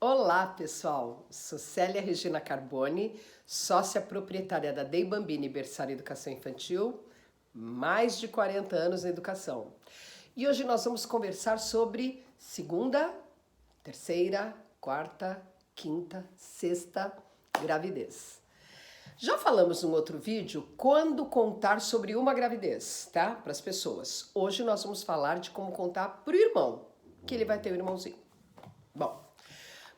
Olá, pessoal! Sou Célia Regina Carboni, sócia proprietária da Dei Bambini Berçário Educação Infantil, mais de 40 anos na educação. E hoje nós vamos conversar sobre segunda, terceira, quarta, quinta, sexta gravidez. Já falamos num outro vídeo quando contar sobre uma gravidez, tá? Para as pessoas. Hoje nós vamos falar de como contar para o irmão, que ele vai ter um irmãozinho. Bom,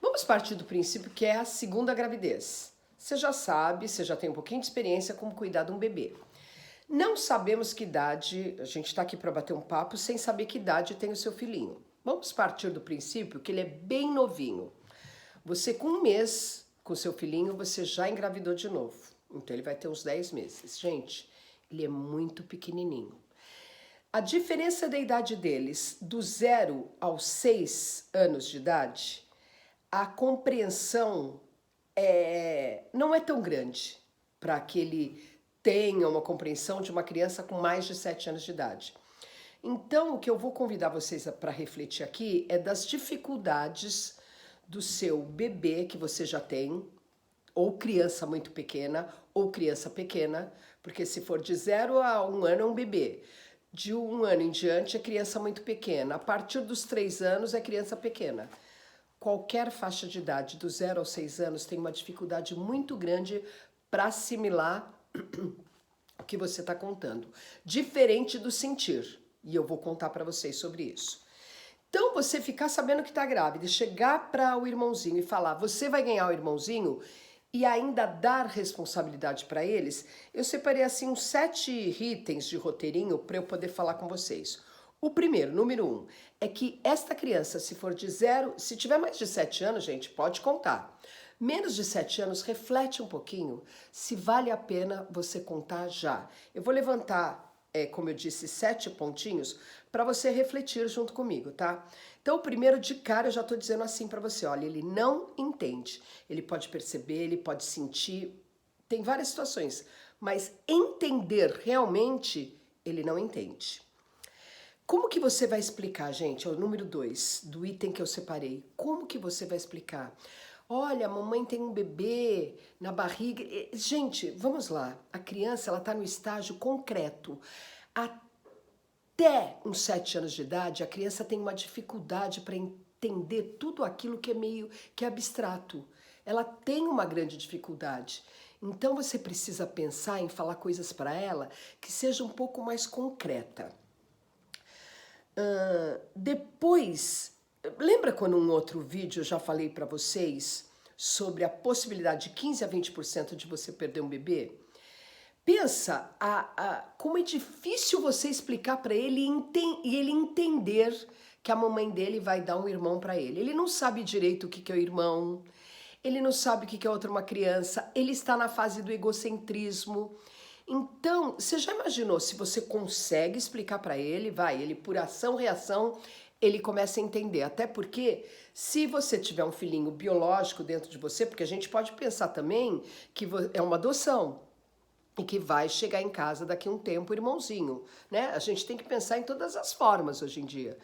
vamos partir do princípio que é a segunda gravidez. Você já sabe, você já tem um pouquinho de experiência como cuidar de um bebê. Não sabemos que idade, a gente está aqui para bater um papo sem saber que idade tem o seu filhinho. Vamos partir do princípio que ele é bem novinho. Você com um mês com seu filhinho, você já engravidou de novo. Então ele vai ter uns 10 meses. Gente, ele é muito pequenininho. A diferença da idade deles, do 0 aos 6 anos de idade, a compreensão não é tão grande para que ele tenha uma compreensão de uma criança com mais de 7 anos de idade. Então, o que eu vou convidar vocês para refletir aqui é das dificuldades do seu bebê que você já tem, ou criança muito pequena, ou criança pequena, porque se for de 0 a 1 ano é um bebê. De 1 ano em diante é criança muito pequena. A partir dos 3 anos é criança pequena. Qualquer faixa de idade, do 0 aos 6 anos, tem uma dificuldade muito grande para assimilar o que você está contando. Diferente do sentir. E eu vou contar para vocês sobre isso. Então, você ficar sabendo que está grávida e chegar para o irmãozinho e falar, você vai ganhar o irmãozinho, e ainda dar responsabilidade para eles, eu separei assim uns 7 itens de roteirinho para eu poder falar com vocês. O primeiro, número 1, é que esta criança, se for de 0, se tiver mais de 7 anos, gente, pode contar. Menos de 7 anos, reflete um pouquinho se vale a pena você contar já. Eu vou levantar, como eu disse, 7 pontinhos para você refletir junto comigo, tá? Então, o primeiro de cara, eu já tô dizendo assim para você, olha, ele não entende. Ele pode perceber, ele pode sentir, tem várias situações, mas entender realmente, ele não entende. Como que você vai explicar, gente? É o número 2 do item que eu separei. Como que você vai explicar? Olha, a mamãe tem um bebê na barriga. Gente, vamos lá. A criança, ela tá no estágio concreto. Até uns 7 anos de idade, a criança tem uma dificuldade para entender tudo aquilo que é meio que é abstrato. Ela tem uma grande dificuldade. Então você precisa pensar em falar coisas para ela que seja um pouco mais concreta. Depois, lembra quando num outro vídeo eu já falei para vocês sobre a possibilidade de 15 a 20% de você perder um bebê? Pensa como é difícil você explicar para ele e ele entender que a mamãe dele vai dar um irmão para ele. Ele não sabe direito o que é o irmão, ele não sabe o que é outra uma criança, ele está na fase do egocentrismo. Então, você já imaginou se você consegue explicar para ele, ele por ação, reação, ele começa a entender. Até porque, se você tiver um filhinho biológico dentro de você, porque a gente pode pensar também que é uma adoção e que vai chegar em casa daqui a um tempo, irmãozinho, né? A gente tem que pensar em todas as formas hoje em dia.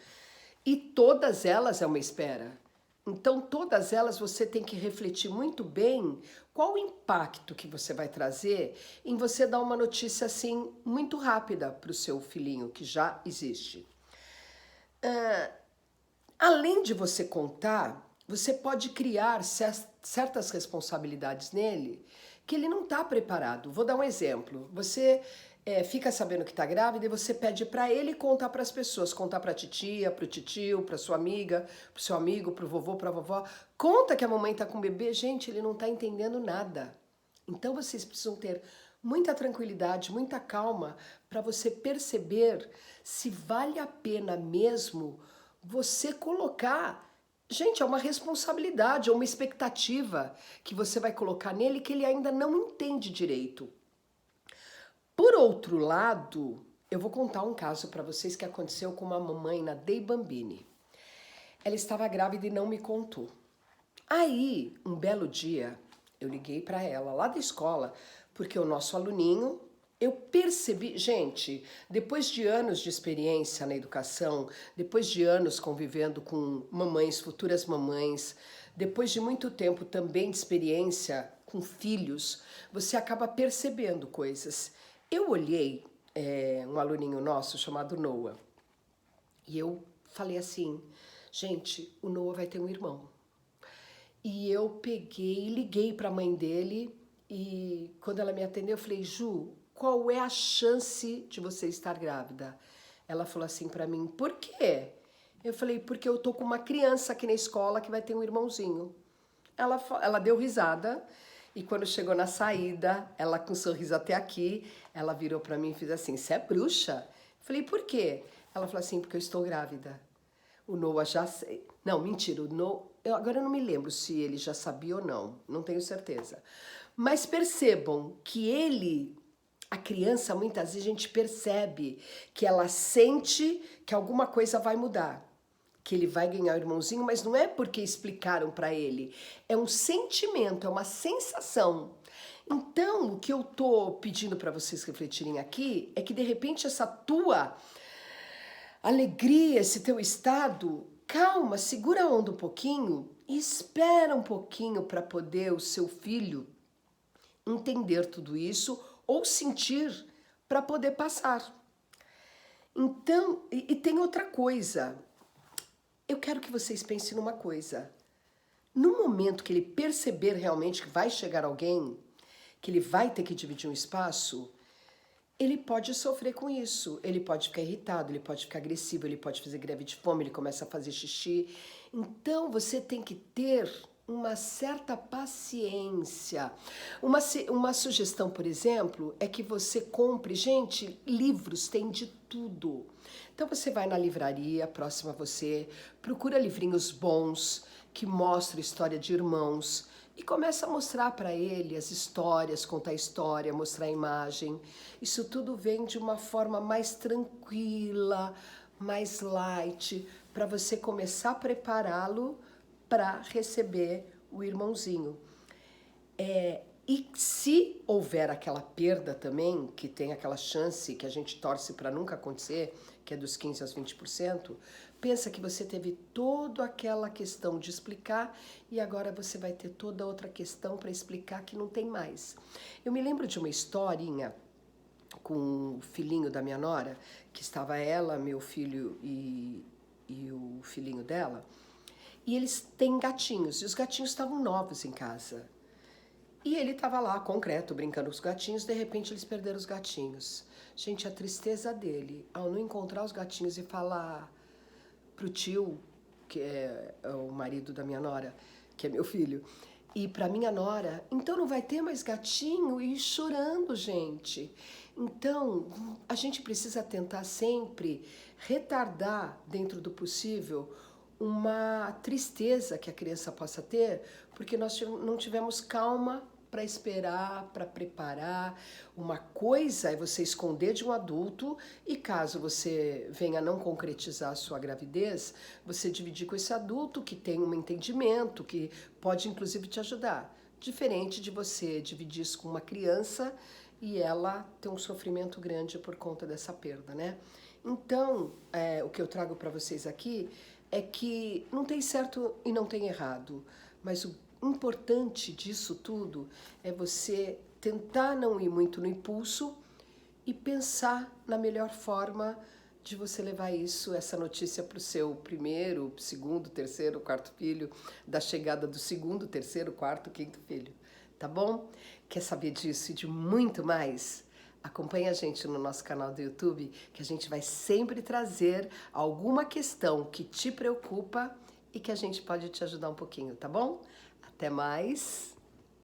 E todas elas é uma espera. Então, todas elas você tem que refletir muito bem qual o impacto que você vai trazer em você dar uma notícia assim muito rápida para o seu filhinho que já existe. Além de você contar, você pode criar certas responsabilidades nele que ele não está preparado. Vou dar um exemplo. Você fica sabendo que está grávida e você pede para ele contar para as pessoas, contar para a titia, para o titio, para sua amiga, para o seu amigo, para o vovô, para a vovó. Conta que a mamãe está com o bebê. Gente, ele não está entendendo nada. Então vocês precisam ter muita tranquilidade, muita calma para você perceber se vale a pena mesmo você colocar. Gente, é uma responsabilidade, é uma expectativa que você vai colocar nele que ele ainda não entende direito. Por outro lado, eu vou contar um caso para vocês que aconteceu com uma mamãe na Dei Bambini. Ela estava grávida e não me contou. Aí, um belo dia, eu liguei para ela lá da escola, porque o nosso aluninho, eu percebi, gente, depois de anos de experiência na educação, depois de anos convivendo com mamães, futuras mamães, depois de muito tempo também de experiência com filhos, você acaba percebendo coisas. Eu olhei um aluninho nosso chamado Noah e eu falei assim, gente, o Noah vai ter um irmão. E eu peguei e liguei para a mãe dele e quando ela me atendeu eu falei, Ju, qual é a chance de você estar grávida? Ela falou assim para mim, por quê? Eu falei, porque eu tô com uma criança aqui na escola que vai ter um irmãozinho. Ela deu risada e quando chegou na saída, ela com um sorriso até aqui, ela virou para mim e fez assim, você é bruxa? Eu falei, por quê? Ela falou assim, porque eu estou grávida. O Noah já sei. Não, mentira, o Noah, agora eu não me lembro se ele já sabia ou não, não tenho certeza. Mas percebam que a criança, muitas vezes a gente percebe que ela sente que alguma coisa vai mudar, que ele vai ganhar o irmãozinho, mas não é porque explicaram para ele, é um sentimento, é uma sensação. Então, o que eu tô pedindo para vocês refletirem aqui é que de repente essa tua alegria, esse teu estado, calma, segura a onda um pouquinho e espera um pouquinho para poder o seu filho entender tudo isso ou sentir para poder passar. Então, e tem outra coisa. Eu quero que vocês pensem numa coisa. No momento que ele perceber realmente que vai chegar alguém, que ele vai ter que dividir um espaço, ele pode sofrer com isso, ele pode ficar irritado, ele pode ficar agressivo, ele pode fazer greve de fome, ele começa a fazer xixi. Então você tem que ter uma certa paciência. Uma sugestão, por exemplo, é que você compre, gente, livros tem de tudo. Então você vai na livraria próxima a você, procura livrinhos bons que mostram história de irmãos, e começa a mostrar para ele as histórias, contar a história, mostrar a imagem. Isso tudo vem de uma forma mais tranquila, mais light, para você começar a prepará-lo para receber o irmãozinho. E se houver aquela perda também, que tem aquela chance que a gente torce para nunca acontecer, que é dos 15% aos 20%, pensa que você teve toda aquela questão de explicar e agora você vai ter toda outra questão para explicar que não tem mais. Eu me lembro de uma historinha com o filhinho da minha nora, que estava ela, meu filho e o filhinho dela, e eles têm gatinhos, e os gatinhos estavam novos em casa. E ele estava lá, concreto, brincando com os gatinhos, de repente eles perderam os gatinhos. Gente, a tristeza dele, ao não encontrar os gatinhos e falar pro tio, que é o marido da minha nora, que é meu filho, e pra minha nora, então não vai ter mais gatinho, e chorando, gente. Então, a gente precisa tentar sempre retardar, dentro do possível, uma tristeza que a criança possa ter, porque nós não tivemos calma para esperar, para preparar. Uma coisa é você esconder de um adulto e caso você venha não concretizar a sua gravidez, você dividir com esse adulto que tem um entendimento, que pode inclusive te ajudar. Diferente de você dividir isso com uma criança e ela ter um sofrimento grande por conta dessa perda, né? Então, o que eu trago para vocês aqui é que não tem certo e não tem errado, mas o importante disso tudo é você tentar não ir muito no impulso e pensar na melhor forma de você levar essa notícia para o seu primeiro, segundo, terceiro, quarto filho, da chegada do segundo, terceiro, quarto, quinto filho, tá bom? Quer saber disso e de muito mais? Acompanhe a gente no nosso canal do YouTube, que a gente vai sempre trazer alguma questão que te preocupa e que a gente pode te ajudar um pouquinho, tá bom? Até mais!